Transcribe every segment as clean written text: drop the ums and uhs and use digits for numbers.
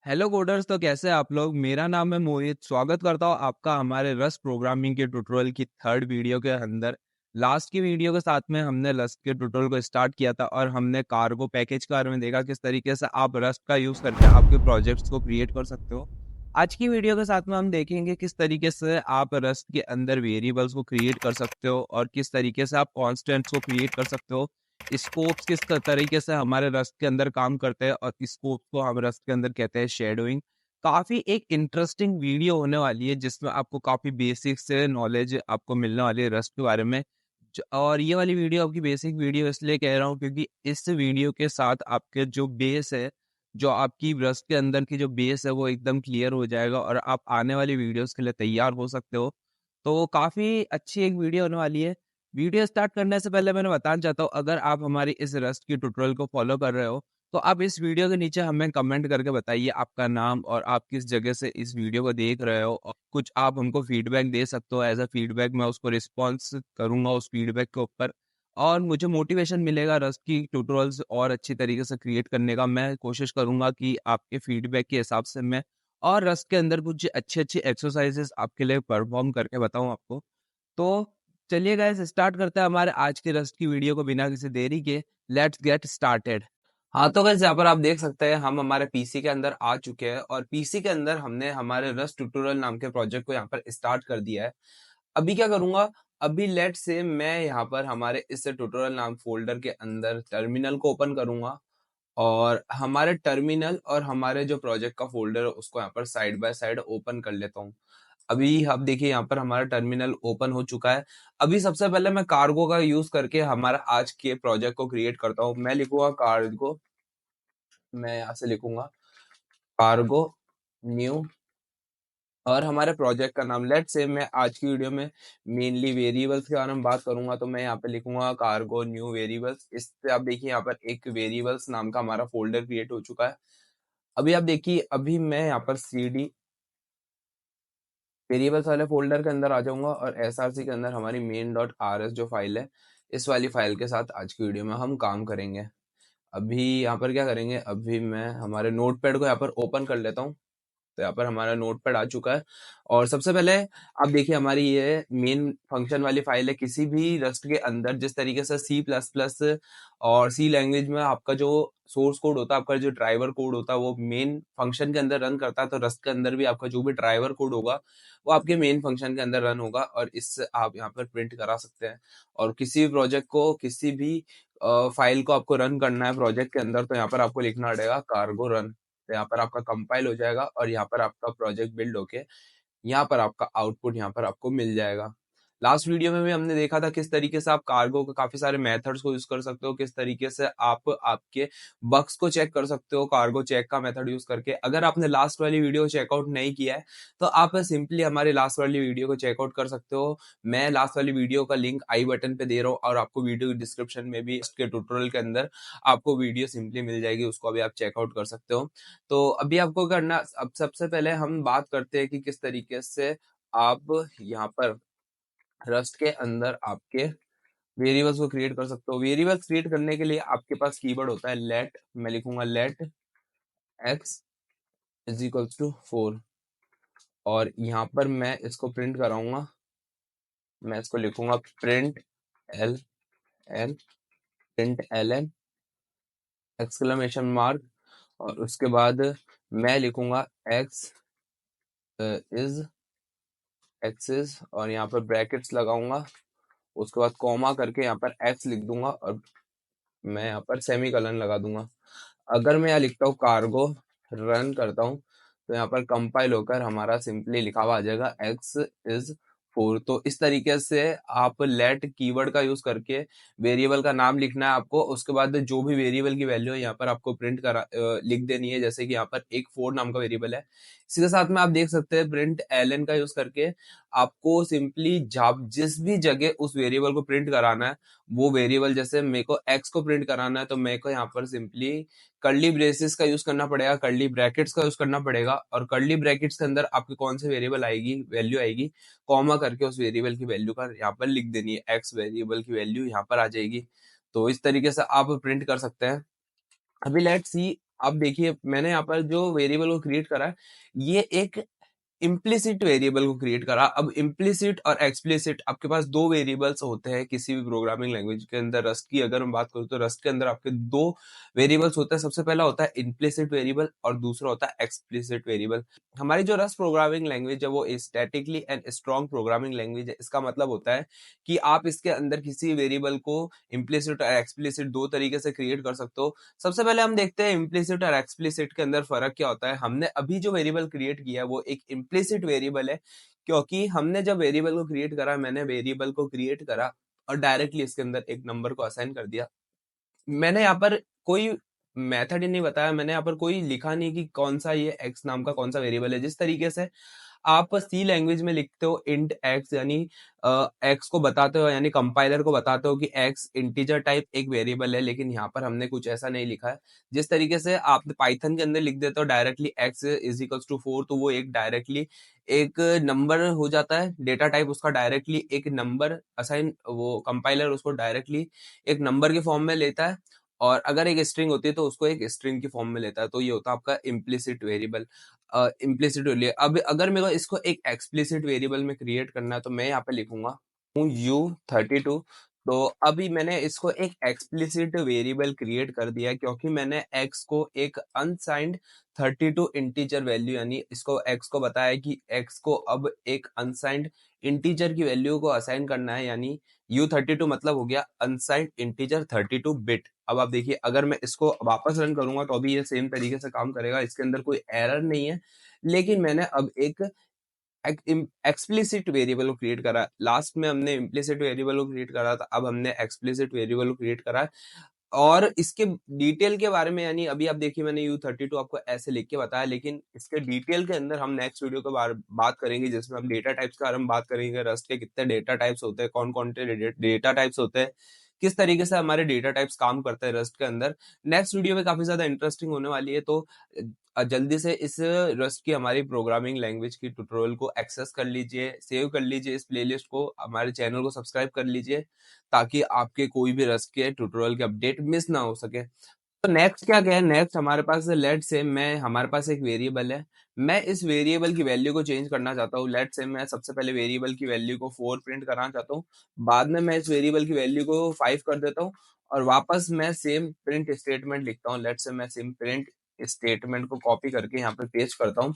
Hello coders. तो कैसे हैं आप लोग। मेरा नाम है मोहित। स्वागत करता हूँ आपका हमारे रस्ट प्रोग्रामिंग के ट्यूटोरियल की थर्ड वीडियो के अंदर। लास्ट की वीडियो के साथ में हमने रस्ट के ट्यूटोरियल को स्टार्ट किया था और हमने कार्गो पैकेज के बारे में देखा किस तरीके से आप रस्ट का यूज करके आपके प्रोजेक्ट्स को क्रिएट कर सकते हो। आज की वीडियो के साथ में हम देखेंगे किस तरीके से आप रस्ट के अंदर वेरिएबल्स को क्रिएट कर सकते हो और किस तरीके से आप कॉन्स्टेंट्स को क्रिएट कर सकते हो। स्कोप्स किस तरीके से हमारे रस्ट के अंदर काम करते हैं और स्कोप्स को हम रस्ट के अंदर कहते हैं शेडोइंग। काफी एक इंटरेस्टिंग वीडियो होने वाली है जिसमें आपको काफी बेसिक से नॉलेज आपको मिलने वाली है रस्ट के बारे में। और ये वाली वीडियो आपकी बेसिक वीडियो इसलिए कह रहा हूँ क्योंकि इस वीडियो के साथ आपके जो बेस है, जो आपकी रस्ट के अंदर की जो बेस है वो एकदम क्लियर हो जाएगा और आप आने वाली वीडियोस के लिए तैयार हो सकते हो। तो काफी अच्छी एक वीडियो होने वाली है। वीडियो स्टार्ट करने से पहले मैंने बताना चाहता हूँ, अगर आप हमारी इस रस्ट की ट्यूटोरियल को फॉलो कर रहे हो तो आप इस वीडियो के नीचे हमें कमेंट करके बताइए आपका नाम और आप किस जगह से इस वीडियो को देख रहे हो, और कुछ आप हमको फीडबैक दे सकते हो। एज अ फीडबैक मैं उसको रिस्पॉन्स करूंगा उस फीडबैक के ऊपर, और मुझे मोटिवेशन मिलेगा रस्ट की ट्यूटोरियल्स और अच्छी तरीके से क्रिएट करने का। मैं कोशिश करूंगा कि आपके फीडबैक के हिसाब से मैं और रस्ट के अंदर कुछ अच्छी अच्छी एक्सरसाइजेस आपके लिए परफॉर्म करके बताऊं आपको। तो चलिए गाइस, स्टार्ट करते हैं हमारे आज के रस्ट की वीडियो को बिना किसी देरी के। Let's get started. हाँ तो गाइस, यहाँ पर आप देख सकते हैं हम हमारे पीसी के अंदर आ चुके हैं और पीसी के अंदर हमने हमारे रस्ट ट्यूटोरियल नाम के प्रोजेक्ट को यहाँ पर स्टार्ट कर दिया है। अभी क्या करूंगा, अभी लेट से मैं यहाँ पर हमारे इस ट्यूटोरियल नाम फोल्डर के अंदर टर्मिनल को ओपन करूंगा और हमारे टर्मिनल और हमारे जो प्रोजेक्ट का फोल्डर है उसको यहाँ पर साइड बाय साइड ओपन कर लेता हूँ। अभी आप देखिए यहाँ पर हमारा टर्मिनल ओपन हो चुका है। अभी सबसे पहले मैं कार्गो का यूज करके हमारा आज के प्रोजेक्ट को क्रिएट करता हूँ। मैं लिखूंगा कार्गो, मैं यहाँ से लिखूंगा कार्गो न्यू, और हमारे प्रोजेक्ट का नाम लेट से मैं आज की वीडियो में मेनली वेरिएबल्स के बारे में बात करूंगा तो मैं यहाँ पे लिखूंगा कार्गो न्यू वेरिएबल्स। इस पे आप देखिए यहाँ पर एक वेरिएबल्स नाम का हमारा फोल्डर क्रिएट हो चुका है। अभी आप देखिए, अभी मैं यहाँ पर cd वेरिएबल्स वाले फोल्डर के अंदर आ जाऊंगा और src के अंदर हमारी मेन डॉट rs जो फाइल है, इस वाली फाइल के साथ आज की वीडियो में हम काम करेंगे। अभी यहाँ पर क्या करेंगे, अभी मैं हमारे नोटपैड को यहाँ पर ओपन कर लेता हूँ। तो यहाँ पर हमारा नोटपैड आ चुका है और सबसे पहले आप देखिए हमारी ये मेन फंक्शन वाली फाइल है। किसी भी रस्ट के अंदर जिस तरीके से सी प्लस प्लस और सी लैंग्वेज में आपका जो सोर्स कोड होता है, आपका जो ड्राइवर कोड होता है वो मेन फंक्शन के अंदर रन करता है, तो रस्ट के अंदर भी आपका जो भी ड्राइवर कोड होगा वो आपके मेन फंक्शन के अंदर रन होगा और इससे आप यहाँ पर प्रिंट करा सकते हैं। और किसी भी प्रोजेक्ट को, किसी भी फाइल को आपको रन करना है प्रोजेक्ट के अंदर, तो यहाँ पर आपको लिखना पड़ेगा कार्गो रन। तो यहाँ पर आपका कंपाइल हो जाएगा और यहाँ पर आपका प्रोजेक्ट बिल्ड होके यहाँ पर आपका आउटपुट यहाँ पर आपको मिल जाएगा। लास्ट वीडियो में भी हमने देखा था किस तरीके से आप कार्गो के काफी सारे मेथड्स को यूज कर सकते हो, किस तरीके से आप आपके बग्स को चेक कर सकते हो कार्गो चेक का मेथड यूज करके। अगर आपने लास्ट वाली वीडियो चेकआउट नहीं किया है तो आप सिंपली हमारी लास्ट वाली वीडियो को चेकआउट कर सकते हो। मैं लास्ट वाली वीडियो का लिंक आई बटन पे दे रहा हूँ और आपको वीडियो डिस्क्रिप्शन में भी इसके ट्यूटोरियल के अंदर आपको वीडियो सिंपली मिल जाएगी, उसको अभी आप चेकआउट कर सकते हो। तो अभी आपको करना, अब सबसे पहले हम बात करते हैं कि किस तरीके से आप यहाँ पर रस्ट के अंदर आपके वेरिएबल्स को क्रिएट कर सकते हो। वेरिएबल्स क्रिएट करने के लिए आपके पास कीवर्ड होता है लेट। मैं लिखूंगा let X is equals to 4 और यहाँ पर मैं इसको प्रिंट कराऊंगा। मैं इसको लिखूंगा print L N, print L N exclamation mark, और उसके बाद मैं लिखूंगा एक्स इज एक्सिस और यहाँ पर ब्रैकेट्स लगाऊंगा। उसके बाद कॉमा करके यहाँ पर एक्स लिख दूंगा और मैं यहाँ पर सेमी कलन लगा दूंगा। अगर मैं यहाँ लिखता हूँ कार्गो रन करता हूँ तो यहाँ पर कंपाइल होकर हमारा सिंपली लिखा हुआ आ जाएगा एक्स इज 4। तो इस तरीके से आप लेट कीवर्ड का यूज करके वेरिएबल का नाम लिखना है आपको। उसके बाद जो भी वेरिएबल की वैल्यू है यहाँ पर आपको प्रिंट करा लिख देनी है। जैसे कि यहाँ पर एक 4 नाम का वेरिएबल है, इसी के साथ में आप देख सकते हैं प्रिंट एलन का यूज करके आपको सिंपली जिस भी जगह उस वेरिएबल को प्रिंट कराना है वो वेरिएबल, जैसे मेरे को एक्स को प्रिंट कराना है तो मेरे को यहाँ पर सिंपली कर्ली ब्रेसेस का यूज करना पड़ेगा, कर्ली ब्रैकेट्स का यूज करना पड़ेगा और कर्ली ब्रैकेट्स के अंदर आपके कौन से वेरिएबल आएगी, वैल्यू आएगी, कॉमा करके उस वेरिएबल की वैल्यू का यहाँ पर लिख देनी है। एक्स वेरिएबल की वैल्यू यहाँ पर आ जाएगी। तो इस तरीके से आप प्रिंट कर सकते हैं। अभी लेट्स सी आप देखिए मैंने यहाँ पर जो वेरिएबल को क्रिएट करा है, ये एक इम्प्लिसिट वेरिएबल को क्रिएट करा। अब इम्प्लिसिट और एक्सप्लिसिट आपके पास दो वेरिएबल्स होते हैं किसी भी प्रोग्रामिंग लैंग्वेज के अंदर। रस्ट की अगर मैं बात करूँ तो रस्ट के अंदर आपके दो वेरिएबल्स होते हैं। सबसे पहला होता है इम्प्लिसिट वेरिएबल और दूसरा होता है एक्सप्लिसिट वेरिएबल। हमारी जो रस्ट प्रोग्रामिंग लैंग्वेज है वो statically and strong programming language है। इसका मतलब होता है कि आप इसके अंदर किसी वेरिएबल को इम्प्लिसिट और एक्सप्लिसिट दो तरीके से क्रिएट कर सकते हो। सबसे पहले हम देखते हैं इम्प्लिसिट और एक्सप्लिसिट के अंदर फर्क क्या होता है। हमने अभी जो वेरिएबल क्रिएट किया है वो एक इम्प्लिसिट वेरिएबल है, क्योंकि हमने जब वेरिएबल को क्रिएट करा, मैंने वेरिएबल को क्रिएट करा और डायरेक्टली इसके अंदर एक नंबर को असाइन कर दिया। मैंने यहाँ पर कोई मेथड ही नहीं बताया, मैंने यहाँ पर कोई लिखा नहीं कि कौन सा ये एक्स नाम का कौन सा वेरिएबल है। जिस तरीके से आप सी लैंग्वेज में लिखते हो इंट एक्स, यानी एक्स को बताते हो, यानी कंपाइलर को बताते हो कि एक्स इंटीजर टाइप एक वेरिएबल है, लेकिन यहाँ पर हमने कुछ ऐसा नहीं लिखा है। जिस तरीके से आप पाइथन के अंदर लिख देते हो directly X is equals to 4, तो वो एक डायरेक्टली एक नंबर हो जाता है। डेटा टाइप उसका डायरेक्टली एक नंबर असाइन, वो कंपाइलर उसको डायरेक्टली एक नंबर के फॉर्म में लेता है, और अगर एक स्ट्रिंग होती है तो उसको एक स्ट्रिंग की फॉर्म में लेता है। तो ये होता है आपका इम्प्लिसिट वेरिएबल। Implicit variable. अब अगर मेरे को इसको एक एक्सप्लिसिट वेरिएबल में क्रिएट करना है तो मैं यहाँ पे लिखूंगा हूँ U32। तो अभी मैंने इसको एक एक्सप्लिसिट वेरिएबल क्रिएट कर दिया, क्योंकि मैंने x को एक अनसाइंड 32 इंटीजर वैल्यू, यानी इसको x को बताया कि x को अब एक अनसाइंड इंटीजर की वैल्यू को असाइन करना है, यानी U32 मतलब हो गया अनसाइंड इंटीजर 32 बिट। अब आप देखिए अगर मैं इसको वापस रन करूंगा तो अभी ये सेम तरीके से काम करेगा, इसके अंदर कोई एरर नहीं है। लेकिन मैंने अब एक एक्सप्लिसिट वेरिएबल को क्रिएट करा। लास्ट में हमने इम्प्लिसिट वेरिएबल को क्रिएट करा था, अब हमने एक्सप्लिसिट वेरिएबल को क्रिएट करा है। और इसके डिटेल के बारे में, यानी अभी आप देखिए मैंने U32 आपको ऐसे लिख के बताया, लेकिन इसके डिटेल के अंदर हम नेक्स्ट वीडियो के बारे बात करेंगे, जिसमें हम डेटा टाइप्स के बारे में बात करेंगे। रस्ट के कितने डेटा टाइप्स होते हैं, कौन कौन से डेटा टाइप्स होते हैं, किस तरीके से हमारे डेटा टाइप्स काम करते हैं रस्ट के अंदर। नेक्स्ट वीडियो में काफी ज्यादा इंटरेस्टिंग होने वाली है। तो जल्दी से इस रस्ट की हमारी प्रोग्रामिंग लैंग्वेज की ट्यूटोरियल को एक्सेस कर लीजिए, सेव कर लीजिए इस प्लेलिस्ट को, हमारे चैनल को सब्सक्राइब कर लीजिए, ताकि आपके कोई भी रस्ट के ट्यूटोरियल के अपडेट मिस ना हो सके। तो नेक्स्ट क्या क्या है, नेक्स्ट हमारे पास लेट से मैं हमारे पास एक वेरिएबल है, मैं इस वेरिएबल की वैल्यू को चेंज करना चाहता हूँ। लेट से मैं सबसे पहले वेरिएबल की वैल्यू को 4 प्रिंट करना चाहता हूँ, बाद में मैं इस वेरिएबल की वैल्यू को 5 कर देता हूँ, और वापस मैं सेम प्रिंट स्टेटमेंट लिखता हूँ। लेट से मैं सेम प्रिंट स्टेटमेंट को कॉपी करके यहाँ पे पेस्ट करता हूँ।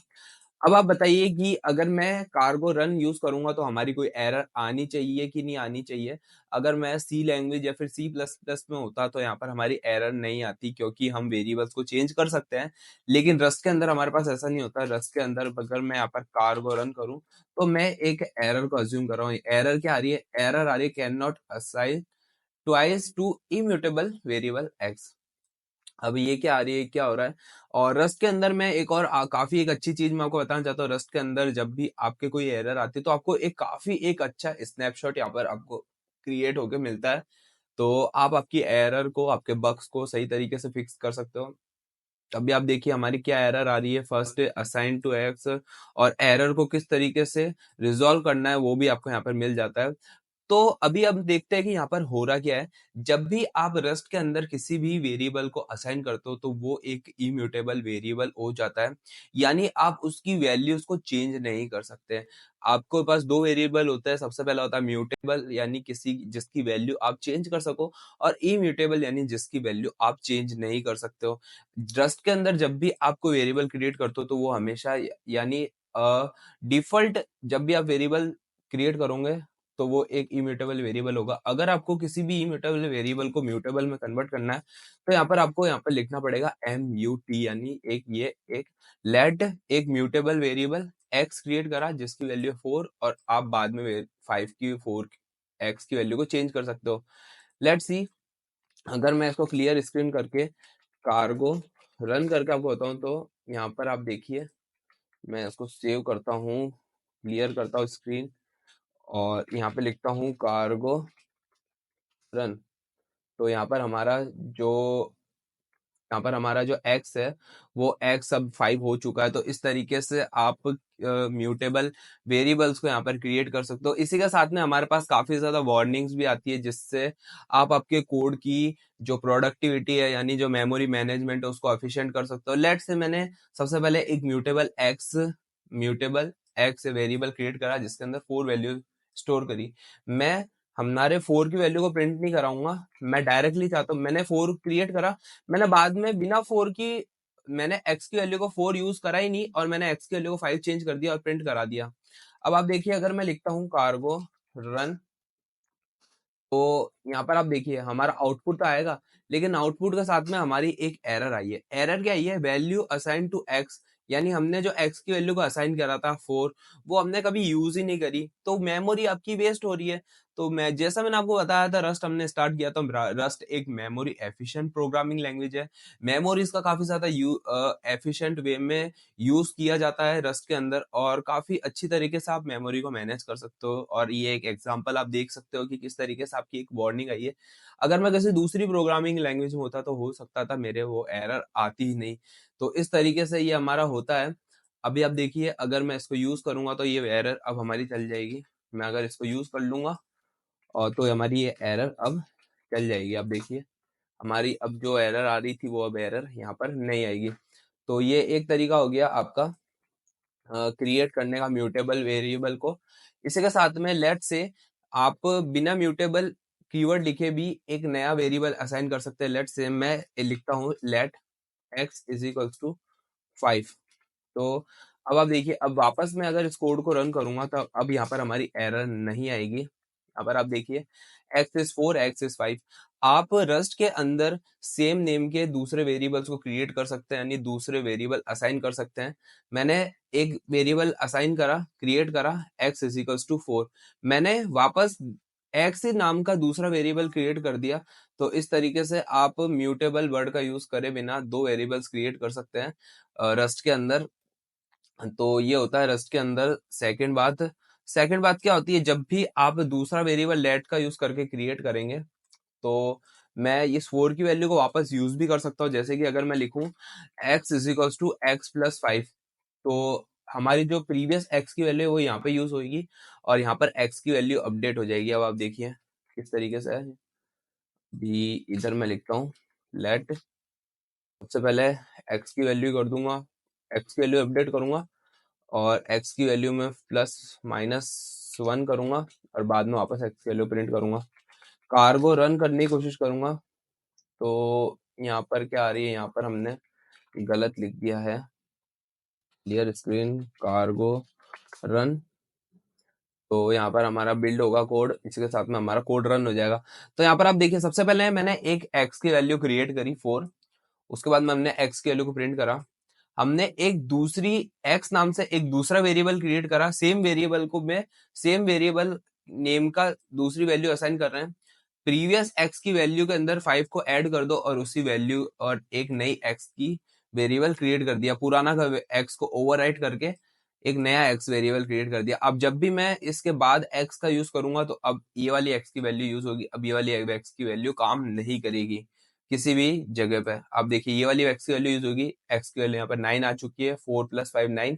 अब आप बताइए कि अगर मैं कार्गो रन यूज करूंगा तो हमारी कोई एरर आनी चाहिए कि नहीं आनी चाहिए। अगर मैं सी लैंग्वेज या फिर सी प्लस प्लस में होता तो यहाँ पर हमारी एरर नहीं आती, क्योंकि हम वेरिएबल्स को चेंज कर सकते हैं। लेकिन रस्ट के अंदर हमारे पास ऐसा नहीं होता। रस्ट के अंदर अगर मैं यहाँ पर कार्गो रन करूं तो मैं एक एरर को अज्यूम कर रहा हूँ। एरर क्या आ रही है, एरर आ रही है can not assign twice to immutable variable X. अब ये क्या आ रही है, क्या हो रहा है। और रस्ट के अंदर मैं एक और काफी एक अच्छी चीज मैं आपको बताना चाहता हूँ। रस्ट के अंदर जब भी आपके कोई एरर आती है तो आपको एक काफी एक अच्छा स्नैपशॉट यहाँ पर आपको क्रिएट होके मिलता है। तो आप आपकी एरर को, आपके बग्स को सही तरीके से फिक्स कर सकते हो। अभी आप देखिए हमारी क्या एरर आ रही है, फर्स्ट असाइन टू एक्स, और एरर को किस तरीके से रिजॉल्व करना है वो भी आपको यहाँ पर मिल जाता है। तो अभी अब देखते हैं कि यहाँ पर हो रहा क्या है। जब भी आप रस्ट के अंदर किसी भी वेरिएबल को असाइन करते हो तो वो एक इम्यूटेबल वेरिएबल हो जाता है, यानी आप उसकी वैल्यूज को चेंज नहीं कर सकते। आपके पास दो वेरिएबल होते हैं, सबसे पहला होता है म्यूटेबल, यानी किसी जिसकी वैल्यू आप चेंज कर सको, और इम्यूटेबल यानी जिसकी वैल्यू आप चेंज नहीं कर सकते हो। रस्ट के अंदर जब भी आप कोई वेरिएबल क्रिएट करते हो तो वो हमेशा, यानी डिफॉल्ट जब भी आप वेरिएबल क्रिएट करोगे तो वो एक इम्यूटेबल वेरिएबल होगा। अगर आपको किसी भी इम्यूटेबल वेरिएबल को म्यूटेबल में कन्वर्ट करना है तो यहाँ पर आपको यहाँ पर लिखना पड़ेगा MUT, यानी एक ये एक लेट एक म्यूटेबल वेरिएबल x क्रिएट करा जिसकी वैल्यू 4, और आप बाद में 5 की 4 x की वैल्यू को चेंज कर सकते हो। लेट्स सी, अगर मैं इसको क्लियर स्क्रीन करके कार्गो रन करके आपको बताऊं तो यहाँ पर आप देखिए मैं इसको सेव करता हूँ, क्लियर करता हूँ स्क्रीन, और यहाँ पे लिखता हूँ कार्गो रन। तो यहाँ पर हमारा जो यहाँ पर हमारा जो x है वो x अब 5 हो चुका है। तो इस तरीके से आप म्यूटेबल वेरिएबल्स को यहाँ पर क्रिएट कर सकते हो। इसी के साथ में हमारे पास काफी ज्यादा वार्निंग्स भी आती है, जिससे आप आपके कोड की जो प्रोडक्टिविटी है यानी जो मेमोरी मैनेजमेंट है उसको एफिशिएंट कर सकते हो। लेट से मैंने सबसे पहले एक म्यूटेबल एक्स वेरिएबल क्रिएट करा जिसके अंदर 4 वैल्यू स्टोर करी। मैं हमारे 4 की वैल्यू को प्रिंट नहीं कराऊंगा, मैं डायरेक्टली चाहता हूँ, मैंने 4 क्रिएट करा, मैंने बाद में बिना 4 की मैंने x की वैल्यू को 4 यूज करा ही नहीं और मैंने x की वैल्यू को 5 चेंज कर दिया और प्रिंट करा दिया। अब आप देखिए अगर मैं लिखता हूँ कार्गो रन, तो यहाँ पर आप देखिए हमारा आउटपुट तो आएगा, लेकिन आउटपुट के साथ में हमारी एक एरर आई है। एरर क्या आई है? वैल्यू असाइन टू एक्स, यानी हमने जो एक्स की वैल्यू को असाइन करा था 4, वो हमने कभी यूज ही नहीं करी, तो मेमोरी आपकी वेस्ट हो रही है। तो मैं जैसा मैंने आपको बताया था, रस्ट हमने स्टार्ट किया, तो रस्ट एक मेमोरी एफिशिएंट प्रोग्रामिंग लैंग्वेज है। मेमोरीज का काफी ज्यादा एफिशिएंट वे में यूज किया जाता है रस्ट के अंदर, और काफी अच्छी तरीके से आप मेमोरी को मैनेज कर सकते हो। और ये एक एग्जांपल आप देख सकते हो कि किस तरीके से आपकी एक वार्निंग आई है। अगर मैं किसी दूसरी प्रोग्रामिंग लैंग्वेज में होता तो हो सकता था मेरे वो एरर आती ही नहीं। तो इस तरीके से ये हमारा होता है। अभी आप देखिए अगर मैं इसको यूज करूंगा तो ये एरर अब हमारी चल जाएगी। मैं अगर इसको यूज कर लूंगा और तो हमारी ये एरर अब चल जाएगी। आप देखिए हमारी अब जो एरर आ रही थी वो अब एरर यहाँ पर नहीं आएगी। तो ये एक तरीका हो गया आपका क्रिएट करने का म्यूटेबल वेरिएबल को। इसी के साथ में लेट से आप बिना म्यूटेबल कीवर्ड लिखे भी एक नया वेरिएबल असाइन कर सकते हैं। लेट से मैं लिखता हूँ let x is equals to 5। तो अब आप देखिए, अब वापस मैं अगर इस कोड को रन करूंगा तो अब यहाँ पर हमारी एरर नहीं आएगी। यहाँ पर आप देखिए x इज 4, x इज 5। आप रस्ट के अंदर सेम नेम के दूसरे वेरिएबल्स को क्रिएट कर सकते हैं, यानी दूसरे वेरिएबल असाइन कर सकते हैं। मैंने एक वेरिएबल असाइन करा, क्रिएट करा, x इज इक्वल्स टू 4। मैंने वापस x नाम का दूसरा वेरिएबल क्रिएट कर दिया। तो इस तरीके से आप म्यूटेबल वर्ड का यूज करे बिना दो वेरिएबल्स क्रिएट कर सकते हैं रस्ट के अंदर। तो ये होता है रस्ट के अंदर। सेकंड बात क्या होती है, जब भी आप दूसरा वेरिएबल लेट का यूज करके क्रिएट करेंगे तो मैं इस 4 की वैल्यू को वापस यूज भी कर सकता हूँ। जैसे कि अगर मैं लिखूं x is equals to X plus 5, तो हमारी जो प्रीवियस x की वैल्यू है वो यहाँ पे यूज होगी और यहाँ पर x की वैल्यू अपडेट हो जाएगी। अब आप देखिए किस तरीके से है। भी इधर मैं लिखता हूँ लेट, सबसे पहले x की वैल्यू कर दूंगा, x की वैल्यू अपडेट करूंगा और x की वैल्यू में प्लस माइनस 1 करूंगा और बाद में वापस x की वैल्यू प्रिंट करूंगा। कार्गो रन करने की कोशिश करूंगा। तो यहाँ पर क्या आ रही है, यहाँ पर हमने गलत लिख दिया है, क्लियर स्क्रीन कार्गो रन। तो यहाँ पर हमारा बिल्ड होगा कोड, इसी के साथ में हमारा कोड रन हो जाएगा। तो यहाँ पर आप देखिए सबसे पहले मैंने एक x की वैल्यू क्रिएट करी 4, उसके बाद में हमने x की वैल्यू को प्रिंट करा। हमने एक दूसरी x नाम से एक दूसरा वेरिएबल क्रिएट करा, सेम वेरिएबल को मैं सेम वेरिएबल नेम का दूसरी वैल्यू असाइन कर रहे हैं। प्रीवियस x की वैल्यू के अंदर 5 को ऐड कर दो और उसी वैल्यू और एक नई x की वेरिएबल क्रिएट कर दिया, पुराना का x को ओवरराइट करके एक नया x वेरिएबल क्रिएट कर दिया। अब जब भी मैं इसके बाद x का यूज करूंगा तो अब ये वाली x की वैल्यू यूज होगी, अब ये वाली x की वैल्यू काम नहीं करेगी किसी भी जगह पे। आप देखिए ये वाली x की वैल्यू यूज होगी, x की वैल्यू यहाँ पर 9 आ चुकी है, 4 + 5 9।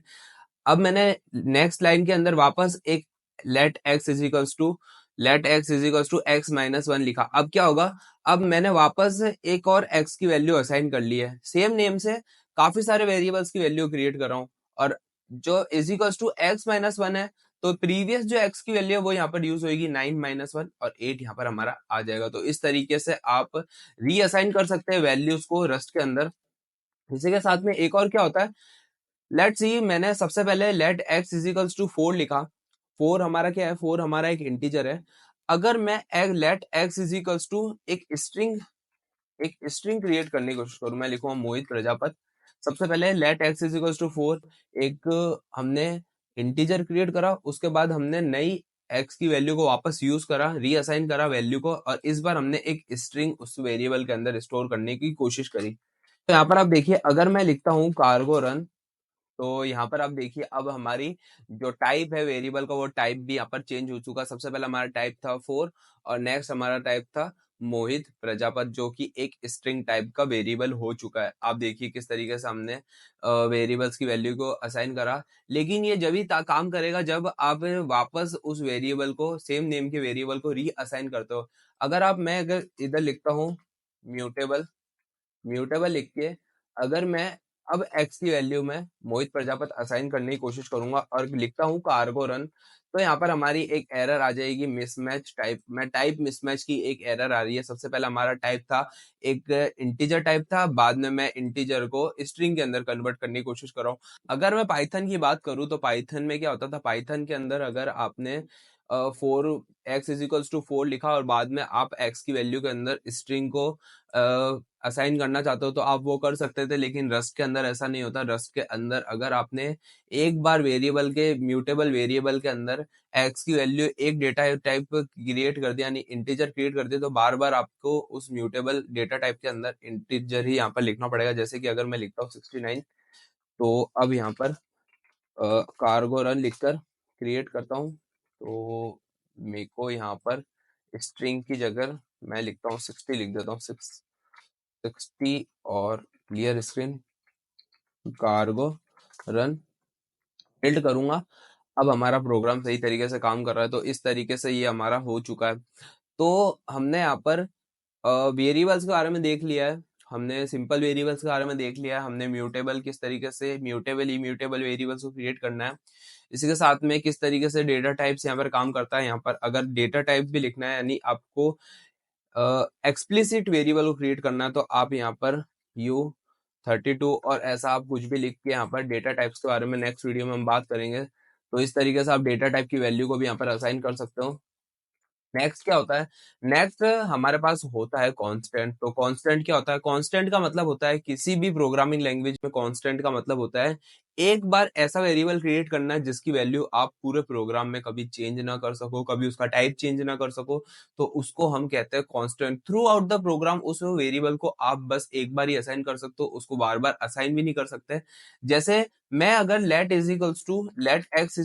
अब मैंने नेक्स्ट लाइन के अंदर वापस एक let x is equals to x minus 1 लिखा। अब क्या होगा, अब मैंने वापस एक और x की वैल्यू असाइन कर ली है, सेम नेम से काफी सारे वेरिएबल्स की वैल्यू क्रिएट कर रहा हूँ और जो is equals to x minus 1 है, तो प्रीवियस जो x की वैल्यू है वो यहाँ पर यूज होगी 9 माइनस 1 और 8 यहाँ पर हमारा आ जाएगा। तो इस तरीके से आप रीअसाइन कर सकते हैं वैल्यूज को रस्ट के अंदर। इसी के साथ में एक और क्या होता है, लेट सी मैंने सबसे पहले let x is equals to 4 लिखा। 4 हमारा क्या है, 4 हमारा एक इंटीजर है। अगर मैं let x is equals to एक स्ट्रिंग क्रिएट करने की कोशिश करूं, मैं लिखूंगा मोहित प्रजापत। सबसे पहले let x is equals to 4 एक हमने इंटीजर क्रिएट करा, उसके बाद हमने नई x की वैल्यू को वापस यूज करा, रीअसाइन करा वैल्यू को, और इस बार हमने एक स्ट्रिंग उस वेरिएबल के अंदर स्टोर करने की कोशिश करी। तो यहाँ पर आप देखिए अगर मैं लिखता हूँ कार्गो रन, तो यहाँ पर आप देखिए अब हमारी जो टाइप है वेरिएबल का वो टाइप भी यहाँ पर चेंज हो चुका। सबसे पहले हमारा टाइप था 4 और नेक्स्ट हमारा टाइप था मोहित प्रजापत, जो कि एक स्ट्रिंग टाइप का वेरिएबल हो चुका है। आप देखिए किस तरीके से हमने वेरिएबल्स की वैल्यू को असाइन करा। लेकिन ये जब ही काम करेगा जब आप वापस उस वेरिएबल को, सेम नेम के वेरिएबल को री असाइन करते हो। मैं अगर इधर लिखता हूँ म्यूटेबल, म्यूटेबल लिख के अगर मैं अब x की वैल्यू में मोहित प्रजापत असाइन करने की कोशिश करूंगा और लिखता हूँ कार्गो रन, तो यहाँ पर हमारी एक एरर आ जाएगी मिसमैच टाइप में। टाइप मिसमैच की एक एरर आ रही है। सबसे पहले हमारा टाइप था एक इंटीजर टाइप था, बाद में मैं इंटीजर को स्ट्रिंग के अंदर कन्वर्ट करने की कोशिश कर रहा हूँ। अगर मैं पाइथन की बात करूँ तो पाइथन में क्या होता था, पाइथन के अंदर अगर आपने 4 लिखा और बाद में आप x की वैल्यू के अंदर स्ट्रिंग को असाइन करना चाहते हो तो आप वो कर सकते थे। लेकिन रस्ट के अंदर ऐसा नहीं होता। रस्ट के अंदर अगर आपने एक बार वेरिएबल के, म्यूटेबल वेरिएबल के अंदर x की वैल्यू एक डेटा टाइप क्रिएट कर दिया, यानी इंटीजर क्रिएट कर दिया, तो बार बार आपको उस म्यूटेबल डेटा टाइप के अंदर इंटीजर ही यहाँ पर लिखना पड़ेगा। जैसे कि अगर मैं लिखता हूँ 69, तो अब यहाँ पर कार्गो रन लिखकर क्रिएट करता हूँ, तो मेरे को यहाँ पर स्ट्रिंग की जगह मैं लिखता हूँ 60, लिख देता हूँ 60 और clear screen, cargo run build करूंगा। अब हमारा प्रोग्राम सही तरीके से काम कर रहा है। तो इस तरीके से ये हमारा हो चुका है। तो हमने यहाँ पर वेरिएबल्स के बारे में देख लिया है, हमने सिंपल वेरिएबल्स के बारे में देख लिया है, हमने म्यूटेबल, किस तरीके से म्यूटेबल इम्यूटेबल वेरिएबल्स को क्रिएट करना है, इसी के साथ में किस तरीके से डेटा टाइप्स यहाँ पर काम करता है। यहाँ पर अगर डेटा टाइप भी लिखना है, यानी आपको एक्सप्लिसिट वेरिएबल को क्रिएट करना है, तो आप यहाँ पर u32 और ऐसा आप कुछ भी लिख के यहाँ पर डेटा टाइप्स के बारे में नेक्स्ट वीडियो में हम बात करेंगे। तो इस तरीके से आप डेटा टाइप की वैल्यू को भी यहाँ पर असाइन कर सकते हो। नेक्स्ट क्या होता है, नेक्स्ट हमारे पास होता है कांस्टेंट। तो कांस्टेंट क्या होता है, कांस्टेंट का मतलब होता है, किसी भी प्रोग्रामिंग लैंग्वेज में कांस्टेंट का मतलब होता है एक बार ऐसा वेरिएबल क्रिएट करना है जिसकी वैल्यू आप पूरे प्रोग्राम में कभी चेंज ना कर सको, कभी उसका टाइप चेंज ना कर सको, तो उसको हम कहते हैं constant. Throughout the program उस वेरिएबल को आप बस एक बार ही असाइन कर सकते हो, उसको बार बार असाइन भी नहीं कर सकते। जैसे मैं अगर let X is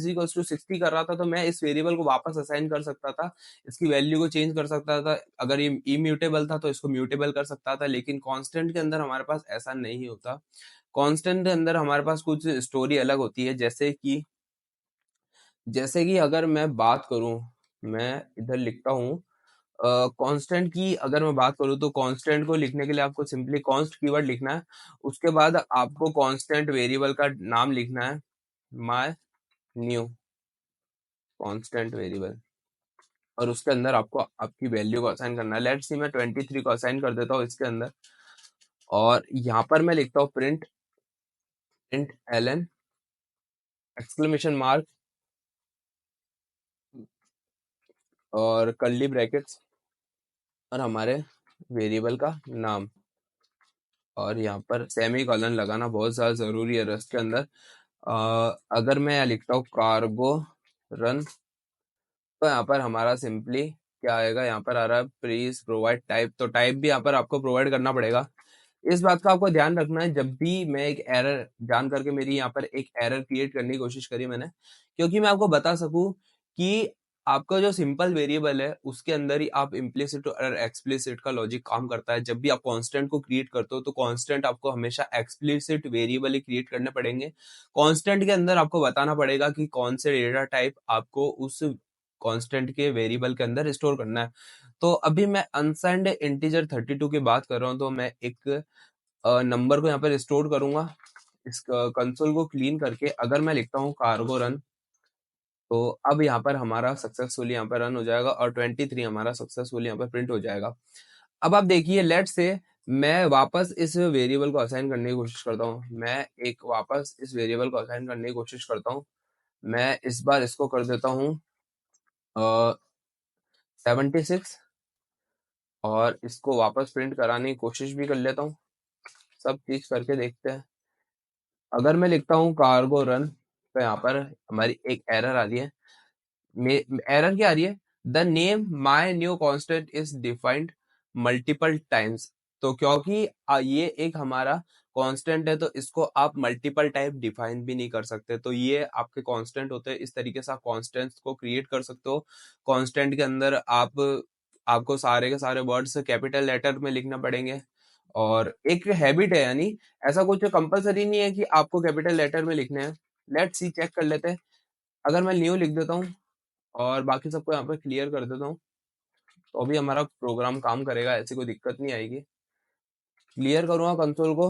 equals to 60 कर रहा था, तो मैं इस वेरिएबल को वापस असाइन कर सकता था, इसकी वैल्यू को चेंज कर सकता था। अगर ये इम्यूटेबल था तो इसको म्यूटेबल कर सकता था। लेकिन कांस्टेंट के अंदर हमारे पास ऐसा नहीं होता। कांस्टेंट के अंदर हमारे पास कुछ स्टोरी अलग होती है। जैसे कि अगर मैं बात करूं, मैं इधर लिखता हूं कांस्टेंट की, अगर मैं बात करूं तो कांस्टेंट को लिखने के लिए आपको सिंपली कॉन्स्ट कीवर्ड लिखना है। उसके बाद आपको कांस्टेंट वेरिएबल का नाम लिखना है, माय न्यू कांस्टेंट वेरिएबल, और उसके अंदर आपको आपकी वैल्यू को असाइन करना है। लेट्स सी मैं 23 को असाइन कर देता हूँ इसके अंदर, और यहाँ पर मैं लिखता हूँ प्रिंट एलन एक्सक्लेमेशन मार्क और कर्ली ब्रैकेट्स और हमारे वेरिएबल का नाम, और यहाँ पर सेमी कॉलन लगाना बहुत ज्यादा जरूरी है रस्ट के अंदर। अगर मैं यहाँ लिखता हूँ कार्गो रन, तो यहाँ पर हमारा सिंपली क्या आएगा, यहाँ पर आ रहा है प्लीज प्रोवाइड टाइप। तो टाइप भी यहाँ पर आपको प्रोवाइड करना पड़ेगा। इस बात का आपको ध्यान रखना है जब भी मैं एक एरर जान करके, मेरी यहाँ पर एक एरर क्रिएट करने की कोशिश करी मैंने, क्योंकि मैं आपको बता सकूं कि आपका जो सिंपल वेरिएबल है उसके अंदर ही आप इम्प्लिसिट और एक्सप्लिसिट का लॉजिक काम करता है। जब भी आप कांस्टेंट को क्रिएट करते हो तो कांस्टेंट आपको हमेशा एक्सप्लिसिट वेरिएबल ही क्रिएट करने पड़ेंगे। कांस्टेंट के अंदर आपको बताना पड़ेगा कि कौन से डेटा टाइप आपको उस कांस्टेंट के वेरिएबल के अंदर स्टोर करना है। तो अभी मैं अनसाइंड इंटीजर 32 की बात कर रहा हूँ, तो मैं एक नंबर को यहाँ पर स्टोर करूंगा। इस कंसोल को क्लीन करके अगर मैं लिखता हूँ कार्गो रन, तो अब यहाँ पर हमारा सक्सेसफुली यहाँ पर रन हो जाएगा और 23 हमारा सक्सेसफुली यहाँ पर प्रिंट हो जाएगा। अब आप देखिए, लेट से मैं वापस इस वेरिएबल को असाइन करने की कोशिश करता हूँ, मैं एक वापस इस वेरिएबल को असाइन करने की कोशिश करता हूँ। मैं इस बार इसको कर देता हूँ 76 और इसको वापस प्रिंट कराने की कोशिश भी कर लेता हूँ। सब चीज करके देखते हैं। अगर मैं लिखता हूँ कार्गो रन, तो यहाँ पर हमारी एक एरर आ रही है। एरर क्या आ रही है, the name my new constant is defined multiple times. तो क्योंकि ये एक हमारा कांस्टेंट है, तो इसको आप मल्टीपल टाइम डिफाइन भी नहीं कर सकते। तो ये आपके कांस्टेंट होते हैं। इस तरीके से आप कांस्टेंट्स को क्रिएट कर सकते हो। कांस्टेंट के अंदर आप आपको सारे के सारे वर्ड्स कैपिटल लेटर में लिखना पड़ेंगे। और एक हैबिट है, यानी ऐसा कुछ कंपलसरी नहीं है कि आपको कैपिटल लेटर में लिखने हैं। लेट्स सी, चेक कर लेते हैं। अगर मैं न्यू लिख देता हूँ और बाकी सबको यहाँ पर क्लियर कर देता हूँ, तो अभी हमारा प्रोग्राम काम करेगा, ऐसी कोई दिक्कत नहीं आएगी। क्लियर करूंगा कंसोल को,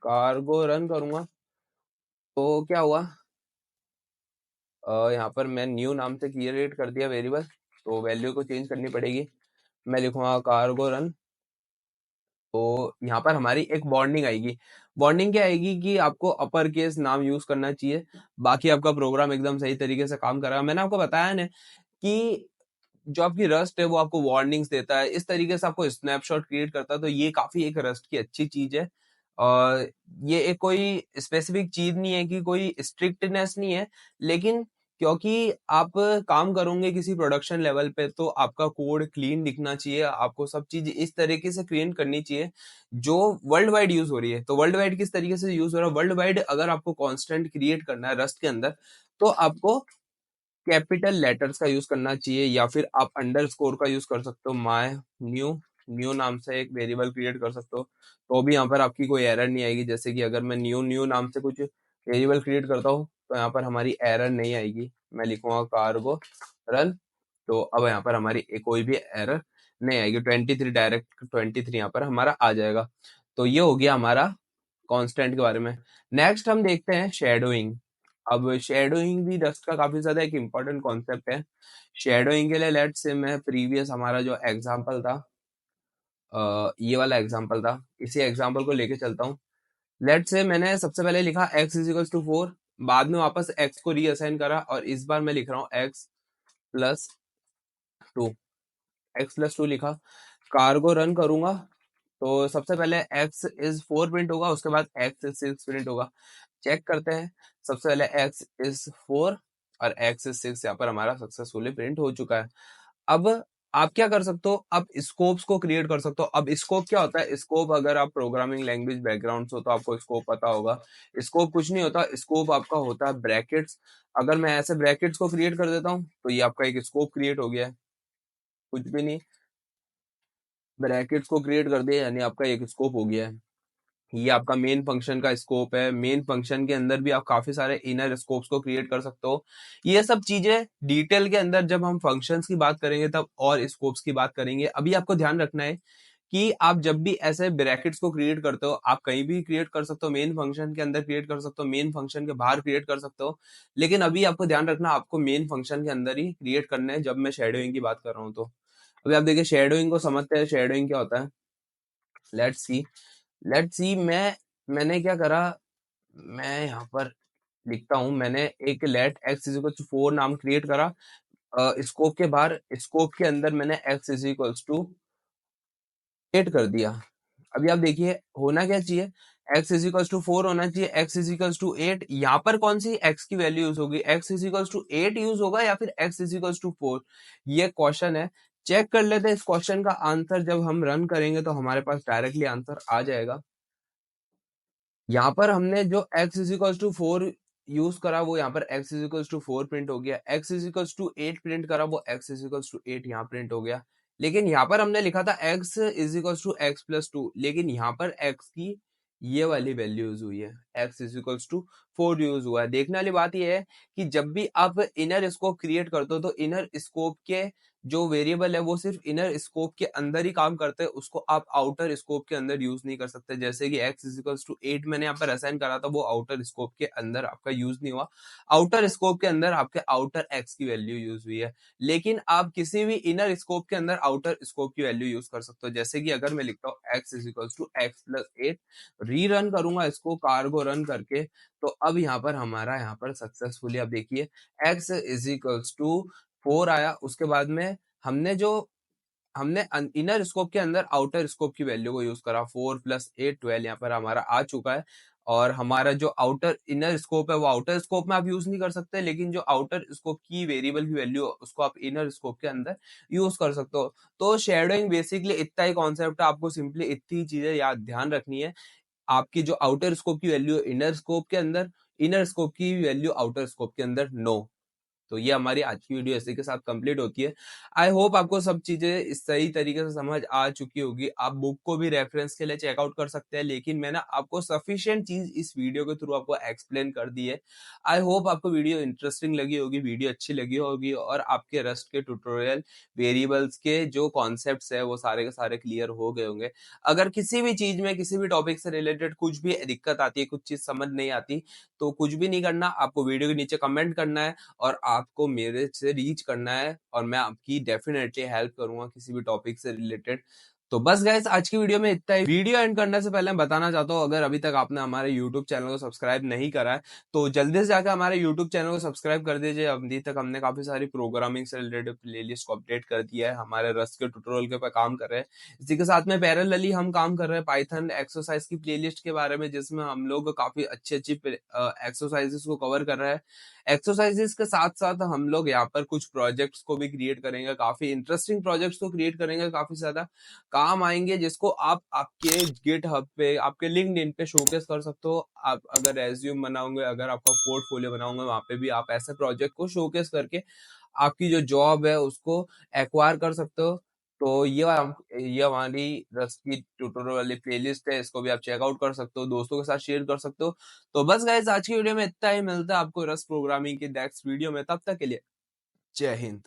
कार्गो रन करूंगा, तो क्या हुआ, यहाँ पर मैं न्यू नाम से क्रिएट कर दिया वेरिएबल, तो वैल्यू को चेंज करनी पड़ेगी। मैं लिखूंगा कार्गो रन, तो यहाँ पर हमारी एक बॉन्डिंग आएगी। बॉन्डिंग क्या आएगी कि आपको अपर केस नाम यूज करना चाहिए, बाकी आपका प्रोग्राम एकदम सही तरीके से काम करेगा। मैंने आपको बताया ना कि जो आपकी रस्ट है वो आपको वार्निंग्स देता है, इस तरीके से आपको स्नैपशॉट क्रिएट करता है, तो ये काफी एक रस्ट की अच्छी चीज है। और ये एक कोई स्पेसिफिक चीज नहीं है कि कोई स्ट्रिक्टनेस नहीं है, लेकिन क्योंकि आप काम करोगे किसी प्रोडक्शन लेवल पे, तो आपका कोड क्लीन दिखना चाहिए, आपको सब चीज इस तरीके से क्रिएट करनी चाहिए जो वर्ल्ड वाइड यूज हो रही है। तो वर्ल्ड वाइड किस तरीके से यूज हो रहा है, वर्ल्ड वाइड अगर आपको कांस्टेंट क्रिएट करना है रस्ट के अंदर, तो आपको कैपिटल लेटर्स का यूज करना चाहिए, या फिर आप अंडरस्कोर का यूज कर सकते हो। माय न्यू, न्यू नाम से एक वेरिएबल क्रिएट कर सकते हो, तो भी यहाँ पर आपकी कोई एरर नहीं आएगी। जैसे कि अगर मैं न्यू न्यू नाम से कुछ वेरिएबल क्रिएट करता हूँ, तो यहाँ पर हमारी एरर नहीं आएगी। मैं लिखूंगा कार्गो रन, तो अब यहाँ पर हमारी कोई भी एरर नहीं आएगी। 23 डायरेक्ट 23 यहाँ पर हमारा आ जाएगा। तो ये हो गया हमारा कांस्टेंट के बारे में। नेक्स्ट हम देखते हैं शेडोइंग। अब शेडोइंग भी रस्ट का काफी ज्यादा एक इम्पोर्टेंट कॉन्सेप्ट है। शेडोइंग के लिए लेट्स से मैं प्रीवियस हमारा जो एग्जांपल था, ये वाला एग्जांपल था, इसी एग्जांपल को लेके चलता हूँ। लेट्स से मैंने सबसे पहले लिखा x इज इक्वल टू 4, बाद में वापस x को रीअसाइन करा, और इस बार मैं लिख रहा हूँ x+2, x+2 लिखा। कार्गो रन करूंगा, तो सबसे पहले x इज 4 प्रिंट होगा, उसके बाद x इज 6 प्रिंट होगा। चेक करते हैं। सबसे पहले x इज 4 और x इज 6 यहाँ पर हमारा सक्सेसफुली प्रिंट हो चुका है। अब आप क्या कर सकते हो, आप स्कोप्स को क्रिएट कर सकते हो। अब स्कोप क्या होता है, स्कोप अगर आप प्रोग्रामिंग लैंग्वेज बैकग्राउंड से हो तो आपको स्कोप पता होगा। स्कोप कुछ नहीं होता, स्कोप आपका होता है ब्रैकेट्स। अगर मैं ऐसे ब्रैकेट्स को क्रिएट कर देता हूँ, तो ये आपका एक स्कोप क्रिएट हो गया है। कुछ भी नहीं, ब्रैकेट्स को क्रिएट कर दिया यानी आपका एक स्कोप हो गया है। ये आपका मेन फंक्शन का स्कोप है। मेन फंक्शन के अंदर भी आप काफी सारे इनर स्कोप्स को क्रिएट कर सकते हो। ये सब चीजें डिटेल के अंदर जब हम फंक्शंस की बात करेंगे तब और स्कोप्स की बात करेंगे। अभी आपको ध्यान रखना है कि आप जब भी ऐसे ब्रैकेट्स को क्रिएट करते हो, आप कहीं भी क्रिएट कर सकते हो, मेन फंक्शन के अंदर क्रिएट कर सकते हो, मेन फंक्शन के बाहर क्रिएट कर सकते हो, लेकिन अभी आपको ध्यान रखना आपको मेन फंक्शन के अंदर ही क्रिएट करना है जब मैं शेडोइंग की बात कर रहा हूँ। तो अभी आप देखिए शेडोइंग को समझते हैं, शेडोइंग क्या होता है। लेट्स सी, मैंने क्या करा, मैं यहाँ पर लिखता हूँ, मैंने एक let X is equal to 4 नाम क्रिएट करा। स्कोप के बाहर, स्कोप के अंदर मैंने एक्स इज इक्वल टू 8 कर दिया। अभी आप देखिए होना क्या चाहिए, x इज इक्वल टू 4 होना चाहिए, x इज इक्वल टू 8। यहाँ पर कौन सी x की वैल्यू यूज होगी, x is equal to 8 use होगा या फिर x इज इक्वल टू 4, ये क्वेश्चन है। चेक कर लेते हैं इस क्वेश्चन का आंसर, जब हम रन करेंगे तो हमारे पास डायरेक्टली आंसर आ जाएगा। यहाँ पर हमने जो x is equal to 4 use करा, वो यहाँ पर x is equal to 4 print हो गया। x is equal to 8 print करा, वो x इज इक्वल टू 8 यहाँ प्रिंट हो गया। लेकिन यहाँ पर हमने लिखा था x is equal to x+2, लेकिन यहाँ पर x की ये वाली वैल्यू यूज हुई है, x is equal to 4 use हुआ है। देखने वाली बात ये है कि जब भी आप इनर स्कोप क्रिएट करते हो, तो इनर स्कोप के जो वेरिएबल है वो सिर्फ इनर स्कोप के अंदर ही काम करते हैं, उसको आप आउटर स्कोप के अंदर यूज नहीं कर सकते। जैसे कि x इज इक्वल टू 8 मैंने यहाँ पर असाइन करा था, वो आउटर स्कोप के अंदर आपका यूज नहीं हुआ, आउटर स्कोप के अंदर आपके आउटर x की वैल्यू यूज हुई है। लेकिन आप किसी भी इनर स्कोप के अंदर आउटर स्कोप की वैल्यू यूज कर सकते हो। जैसे कि अगर मैं लिखता हूँ x is equal to x+8, री रन करूंगा इसको कार्गो रन करके, तो अब यहाँ पर हमारा यहाँ पर सक्सेसफुली, अब देखिए x इज इक्वल टू 4 आया। उसके बाद में हमने इनर स्कोप के अंदर आउटर स्कोप की वैल्यू को यूज करा, 4+8 12 यहाँ पर हमारा आ चुका है। और हमारा जो आउटर इनर स्कोप है वो आउटर स्कोप में आप यूज नहीं कर सकते, लेकिन जो आउटर स्कोप की वेरिएबल की वैल्यू उसको आप इनर स्कोप के अंदर यूज कर सकते हो। तो शेडोइंग बेसिकली इतना ही कॉन्सेप्ट है, आपको सिंपली इतनी चीजें याद ध्यान रखनी है। आपकी जो आउटर स्कोप की वैल्यू इनर स्कोप के अंदर, इनर स्कोप की वैल्यू आउटर स्कोप के अंदर नो। तो ये हमारी आज की वीडियो इसी के साथ कंप्लीट होती है। आई होप आपको सब चीजें इस सही तरीके से समझ आ चुकी होगी। आप बुक को भी रेफरेंस के लिए चेकआउट कर सकते हैं, लेकिन मैंने आपको सफिशिएंट चीज इस वीडियो के थ्रू आपको एक्सप्लेन कर दी है। आई होप आपको वीडियो इंटरेस्टिंग लगी होगी, वीडियो अच्छी लगी होगी और आपके रस्ट के ट्यूटोरियल वेरिएबल्स के जो कॉन्सेप्ट्स है वो सारे के सारे क्लियर हो गए होंगे। अगर किसी भी चीज में किसी भी टॉपिक से रिलेटेड कुछ भी दिक्कत आती है, कुछ चीज समझ नहीं आती, तो कुछ भी नहीं करना, आपको वीडियो के नीचे कमेंट करना है और आपको मेरे से रीच करना है और मैं आपकी डेफिनेटली हेल्प करूंगा किसी भी टॉपिक से रिलेटेड। तो बस गाइस आज की वीडियो में इतना ही। वीडियो एंड करने से पहले मैं बताना चाहता हूँ, अगर अभी तक आपने हमारे यूट्यूब चैनल को सब्सक्राइब नहीं करा है तो जल्दी से जाकर हमारे यूट्यूब चैनल को सब्सक्राइब कर दीजिए। अभी तक हमने काफी सारी प्रोग्रामिंग से रिलेटेड प्लेलिस्ट को अपडेट कर दिया है, हमारे रस्ट के ट्यूटोरियल के ऊपर काम कर रहे हैं। इसी के साथ में पैरेलली हम काम कर रहे हैं पाइथन एक्सरसाइज की प्लेलिस्ट के बारे में, जिसमें हम लोग काफी अच्छी अच्छी एक्सरसाइजेस को कवर कर रहे हैं। एक्सरसाइजेस के साथ साथ हम लोग यहाँ पर कुछ प्रोजेक्ट्स को भी क्रिएट करेंगे, काफी इंटरेस्टिंग प्रोजेक्ट्स को क्रिएट करेंगे, काफी ज्यादा काम आएंगे, जिसको आप आपके गिटहब पे, आपके लिंक्डइन पे शोकेस कर सकते हो। आप अगर रेज्यूम बनाओगे, अगर आपका पोर्टफोलियो बनाओगे, वहां पे भी आप ऐसे प्रोजेक्ट को शोकेस करके आपकी जो जॉब है उसको एक्वायर कर सकते हो। तो ये हमारी रस्ट की ट्यूटोरियल वाली प्लेलिस्ट है, इसको भी आप चेकआउट कर सकते हो, दोस्तों के साथ शेयर कर सकते हो। तो बस गाइस आज की वीडियो में इतना ही, मिलता है आपको रस्ट प्रोग्रामिंग की नेक्स्ट वीडियो में, तब तक के लिए जय हिंद।